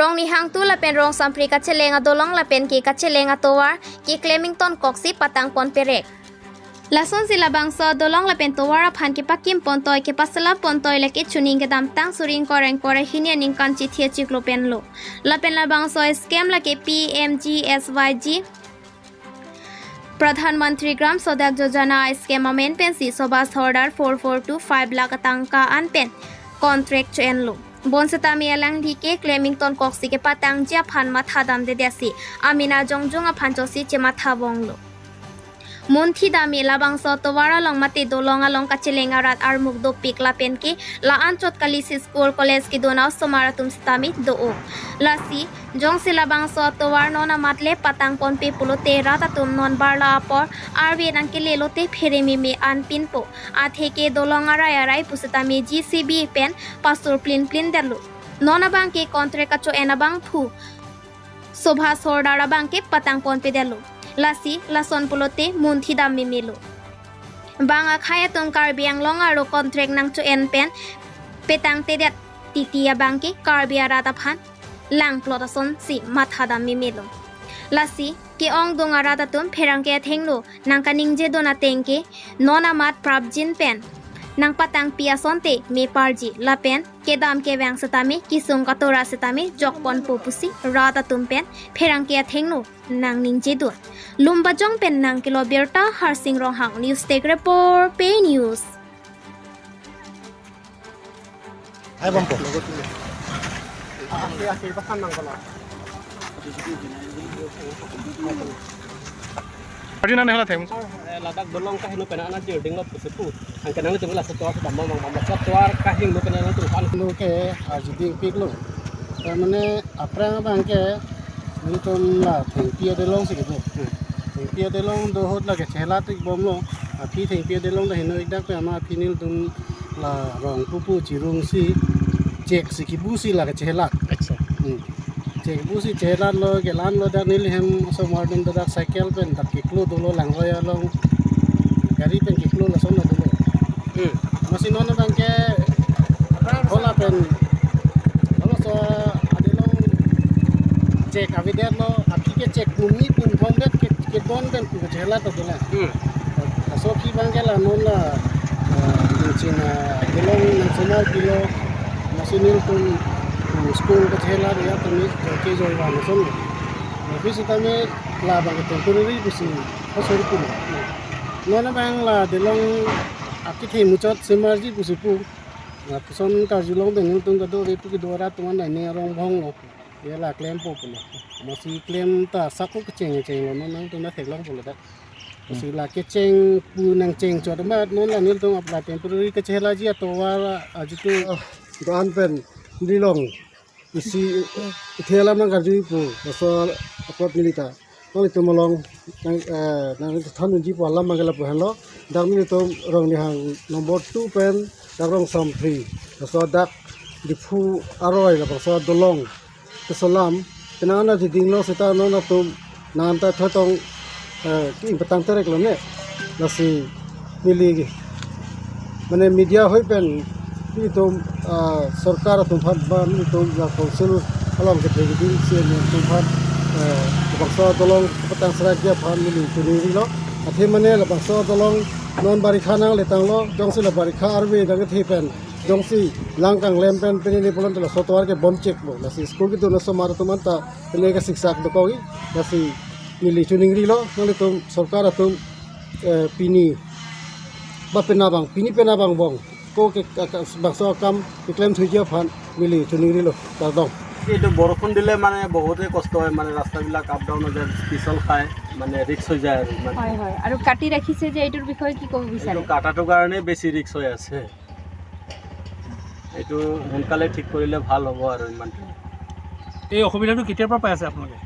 rong ni hang tu la pen rong sampri ka chelenga dolong la pen ki ka chelenga towar ki Clemington koksi patang pon perek lason sila bangso dolong la pen towara phan ki pakim pontoy ki pasala pontoy la ki chuning ke dam tang suring koreng kore hinia ning kan chi thia chiklo pen lo la pen la bangso scam la ke PMGSYG प्रधानमंत्री ग्राम सड़क योजना scheme में Pence सोबास order 4425 lakh तंका अनपेन contract एनलो बोनसता मियालांग ढीके क्लेमिंगटन कॉक्सी के पतंग जिया फान माथा दाम दे देसी आमिना जोंगजोंगा फानचोसी चे माथा बोंगलो मुंथी दामी लाबांग तोवारा लंग मते दोलोंगा लंग कचेलेंगा रात आर मुक दो पिकला पेन के ला अंचोत कलिस स्कूल कॉलेज की दोनाव सोमारा तुम स्तामी दो ओ लासी जोंग से लाबांग तोवार नोना मतले पतंग पोन पे पुलोते राता तुम नॉन बारला पर आरवे नंग के लेलोते फेरे में आन पिन पो आथे के दोलोंगा राय राय पुसतामी GCB पेन पासुर प्लिन प्लिन दलो नोना बांग के कॉन्ट्रैक्ट कचो एना बांग फू सोभा सोरडारा बांग के पतंग पोन पे दलो लासी लासन पुलोते मुंथी दाम में मेलो बांगा खाया तुम कार्बियांग लोंगा रो कॉन्ट्रैक्ट नंग चो एन पेन पेतांग ते देत तितिया बांग के कार्बिया राता फान लांग प्लोटासन सी माथा दाम में मेलो लासी के ओंग दोंगा राता तुम फेरंग के थेंगलो नंका निंजे दोना तेंके नोना मात प्राबजिन पेन नंग पतंग पिया सोनते मे पारजी ला पेन के दाम के व्यंग सतामे किसुंग का तोरा सतामे जोकपन पोपुसी राता तुम पेन फेरंग के थेंगलो नंग निंजे दो लुम्बा जोंग पेन नंग kilo बेरता Harsing रोहांग news take report पे news Hai bang po. Pwede na nila tayo. Ladak dolong kahit no pena na jerding lo pusepu. Ang kanang itu mula satu aku tambah mang mang satuar kahit no pena na tu kan lo ke ajdi pik lo mane aprang bang ke niton la thengpia de long se ke thengpia de long do hot la ke chela tik bom lo api thengpia de long da hino idak pe ama pinil dun la rong pupu chirung si cek si kibusi la ke chela अच्छा cek busi chela lo ke lan lo da nil hem so modern da cycle pen da kiklo do lo lang roya long gari pen kiklo la son do lo masih nona bang ke hola pen hola so adilong cek avidet lo api ke cek bumi pun bondet ke bon pen ku chela to dela so ki bang ke la non la china adilong national kilo masih nil pun school ke chela dia tami ke joy wa na son tapi sitame la bang ke temporary busi hosori pun nona bang la dilong api thei muchot semarji busi pu son ka julong de ning tung ka do re pu ki dora tuan nai ne rong bhong lo ye la claim po pu masi claim ta sakku ke cheng cheng lo nang tung na thek long pu da masi la ke cheng pu nang cheng chot ma non la nil tung apply temporary ke chela ji to wa ajitu dan pen dilong isi thela mang ka ji pu so apot milita nang itu molong nang than ji pu lam mangala pu hello dang ni to rong ni hang nomor 2 pen darong som 3 so dak difu aroi la so dolong ke salam kenana di dinglo sita no na tum nan ta thotong ki patang terek lo ne nasi mili mane media hoi pen ki tum sarkar tum phat ba ni tum la council along ke din se ne tum phat bangsa dolong patang serak dia phan mili tuni lo athe mane la bangsa dolong non bari khana letang lo jongsi la bari kha arwe dang the pen jongsi langkang lempen pen ni polon la sotwar ke bom check bo la si school ki to na so mar tuman ta pele ka siksak do ko la si mili tuning ri lo nole tum sarkar atum pini ba penabang pini penabang bong ko ke bangsa kam ke claim thujia phan mili tuning ri lo ta dong এইটো বৰষুণ দিলে মানে বহুতে কষ্ট হয় মানে ৰাস্তাবিলাক up down হৈ যায় পিছল খায় মানে ৰিক্স হৈ যায় আৰু মানে হয় হয় আৰু কাটি ৰাখিছে যে এইটোৰ বিষয়ে কি ক'ব বিচাৰে এইটো কাটাটোৰ কাৰণে বেছি ৰিক্স হৈ আছে এইটো সোনকালে ঠিক কৰিলে ভাল হ'ব আৰু ইমান এই অসুবিধাটো কেতিয়াৰ পৰা পাই আছে আপোনালোকে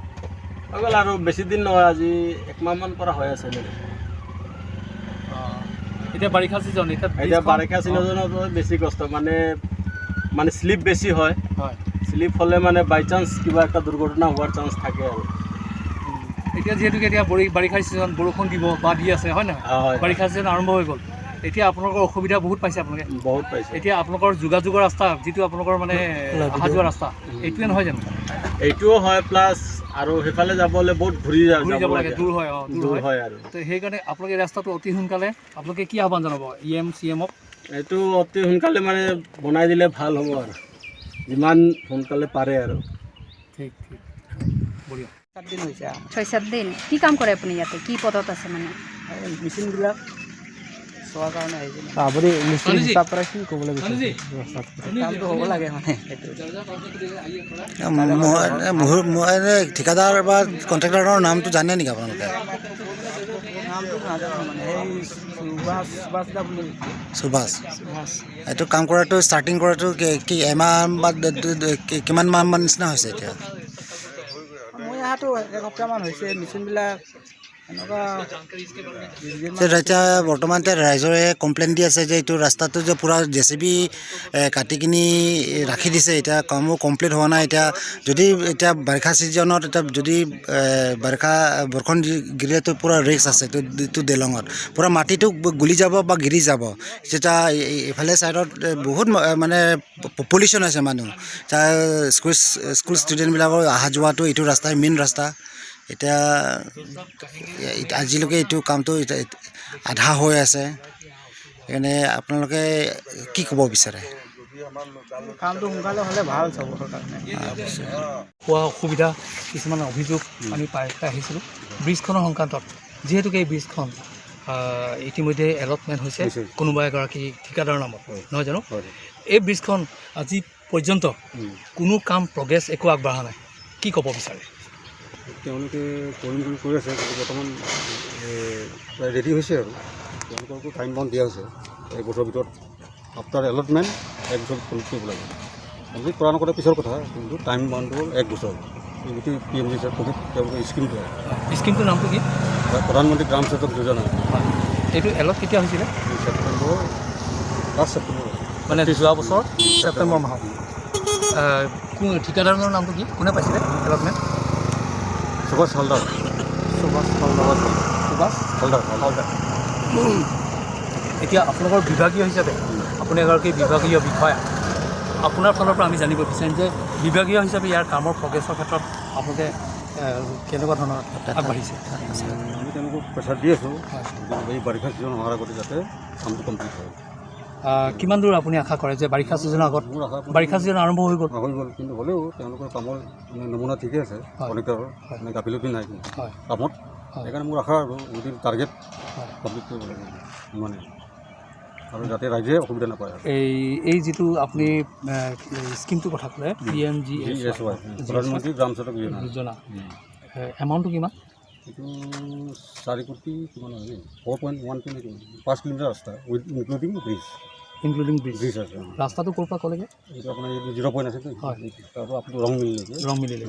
হৈ গ'ল আৰু বেছি দিন নহয় আজি একমাহমান পৰা হৈ আছে মানে এতিয়া বাৰিষা ছিজন এতিয়া বাৰিষা ছিজনত বেছি কষ্ট মানে স্লিপ বেছি হয় হয় স্লিপ হ'লে মানে বাই চান্স কিবা একটা দুৰ্ঘটনা হোৱাৰ চান্স থাকে আৰু এতিয়া যিহেতুকে এতিয়া বাৰিষা ছিজন বৰষুণ দিব বা দি আছে হয় নহয় হয় বাৰিষা ছিজন আৰম্ভ হৈ গ'ল এতিয়া আপোনালোকৰ অসুবিধা বহুত পাইছে আপোনালোকে বহুত পাইছে এতিয়া আপোনালোকৰ যোগাযোগৰ ৰাস্তা যিটো আপোনালোকৰ মানে অহা যোৱা ৰাস্তা এইটোৱে নহয় জানো এইটোও হয় প্লাছ আৰু সেইফালে যাবলৈ বহুত ঘূৰি যাব লাগে দূৰ হয় দূৰ হয় আৰু তো সেইকাৰণে আপোনালোকে ৰাস্তাটো অতি সোনকালে আপোনালোকে কি আহ্বান জনাব CMক এইটো অতি সোনকালে মানে বনাই দিলে ভাল হ'ব আৰু যিমান সোনকালে পাৰে আৰু ঠিক বঢ়িয়া 7 দিন হৈছে 6-7 দিন কি কাম কৰে আপুনি ইয়াতে কি পদত আছে মানে মেচিনবিলাক চোৱাৰ কাৰণে আহিছিলোঁ আপুনি মিস্ত্ৰী সঞ্জীৱ। হিচাপ পৰা কি ক'বলৈ বিচাৰে কামটো হ'ব লাগে মানে সেইটো মই ঠিকাদাৰ বা কণ্ট্ৰেক্টৰৰ নামটো জানে নেকি আপোনালোকে নামটো নাজানো মানে সেই সুভাষ দা বুলি সুভাষ এইটো কাম কৰাটো ষ্টাৰ্টিং কৰাটো কি এমাহ বা কিমান মাহমান নিচিনা হৈছে এতিয়া মই অহাটো এসপ্তাহমান হৈছে মেচিনবিলাক এনেকুৱা এতিয়া বৰ্তমান এতিয়া ৰাইজৰে কমপ্লেইন দি আছে যে এইটো ৰাস্তাটো যে পূৰা JCB কাটি কিনি ৰাখি দিছে এতিয়া কামো কমপ্লিট হোৱা নাই এতিয়া যদি এতিয়া বাৰিষা ছিজনত এতিয়া যদি বৰষুণ গিৰিলেতো পূৰা ৰিস্ক আছে এইটো দেলঙত পূৰা মাটিটো গুলি যাব বা গিৰি যাব যেতিয়া এইফালে ছাইডত বহুত মানে পপুলেশ্যন আছে মানুহ তাৰ স্কুল ষ্টুডেণ্টবিলাকৰ অহা যোৱাটো এইটো ৰাস্তাই মেইন ৰাস্তা এতিয়া আজিলৈকে এইটো কামটো আধা হৈ আছে সেইকাৰণে আপোনালোকে কি ক'ব বিচাৰে কামটো সোনকালে হ'লে ভাল চবৰ কাৰণে খোৱা অসুবিধা কিছুমান অভিযোগ আমি পাই আহিছিলোঁ ব্ৰিজখনৰ সংক্ৰান্তত যিহেতুকে এই ব্ৰিজখন ইতিমধ্যে এলটমেণ্ট হৈছে কোনোবা এগৰাকী ঠিকাদাৰৰ নামত নহয় জানো এই ব্ৰিজখন আজি পৰ্যন্ত কোনো কাম প্ৰগ্ৰেছ একো আগবঢ়া নাই কি ক'ব বিচাৰে তেওঁলোকে কৰিম বুলি কৈ আছে কিন্তু বৰ্তমান প্ৰায় ৰেডি হৈছে আৰু তেওঁলোককো টাইম বাউণ্ড দিয়া হৈছে এক বছৰৰ ভিতৰত আফটাৰ এলটমেণ্ট 1 বছৰ কমপ্লিট কৰিব লাগে কমপ্লিট কৰা নকৰা পিছৰ কথা কিন্তু টাইম বাউণ্ডটো 1 বছৰ এই গোটেই PMG কোভিড তেওঁলোকৰ স্কিমটো স্কিমটোৰ নামটো কি প্ৰধানমন্ত্ৰী গ্ৰাম সড়ক যোজনা এইটো এলট কেতিয়া হৈছিলে ছেপ্টেম্বৰ 5 ছেপ্টেম্বৰ মানে যোৱা বছৰ ছেপ্টেম্বৰ মাহত ঠিকাদাৰৰ নামটো কি কোনে পাইছিলে এলটমেণ্ট সুভাষ হালদাৰ এতিয়া আপোনালোকৰ বিভাগীয় হিচাপে আপুনি এগৰাকী বিভাগীয় বিষয়া আপোনাৰ ফালৰ পৰা আমি জানিব বিচাৰিম যে বিভাগীয় হিচাপে ইয়াৰ কামৰ প্ৰগ্ৰেছৰ ক্ষেত্ৰত আপোনালোকে কেনেকুৱা ধৰণৰ আগবাঢ়িছে আমি তেওঁলোকক প্ৰেছাৰ দি আছোঁ এই বাৰিষা ছিজন অহাৰ আগতে যাতে কামটো কমপ্লিট হয় কিমান দূৰ আপুনি আশা কৰে যে বাৰিষা ছিজনৰ আগত বাৰিষা ছিজন আৰম্ভ হৈ গ'ল কিন্তু হ'লেও তেওঁলোকৰ কামৰ মানে নমুনা ঠিকে আছে কনেক্টৰৰ মানে গাফিলতি নাই কামত সেইকাৰণে মোৰ আশা আৰু উইদিন টাৰ্গেট কমপ্লিট কৰিব লাগে মানে আৰু যাতে ৰাইজে অসুবিধা নাপায় এই যিটো আপুনি স্কিমটোৰ কথা ক'লে PMGSY প্ৰধানমন্ত্ৰী গ্ৰাম সড়ক যোজনা এমাউণ্টটো কিমান এইটো 4 কোটি কিমান হয় 4.12 5 কিলোমিটাৰ ৰাস্তা উইথ ইনক্লুডিং ব্ৰিজ আছে ৰাস্তাটো ক'ৰ পৰা ক'লেগৈ এইটো আপোনাৰ এই 0 পইণ্ট আছে তাৰপৰা আপুনি ৰং মিলিলে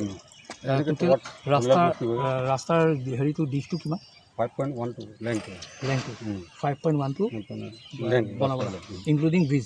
ৰাস্তাৰ হেৰিটো দিশটো কিমান 5.12 লেংথ 5.12 বনাব লাগে ইনক্লুডিং ব্ৰিজ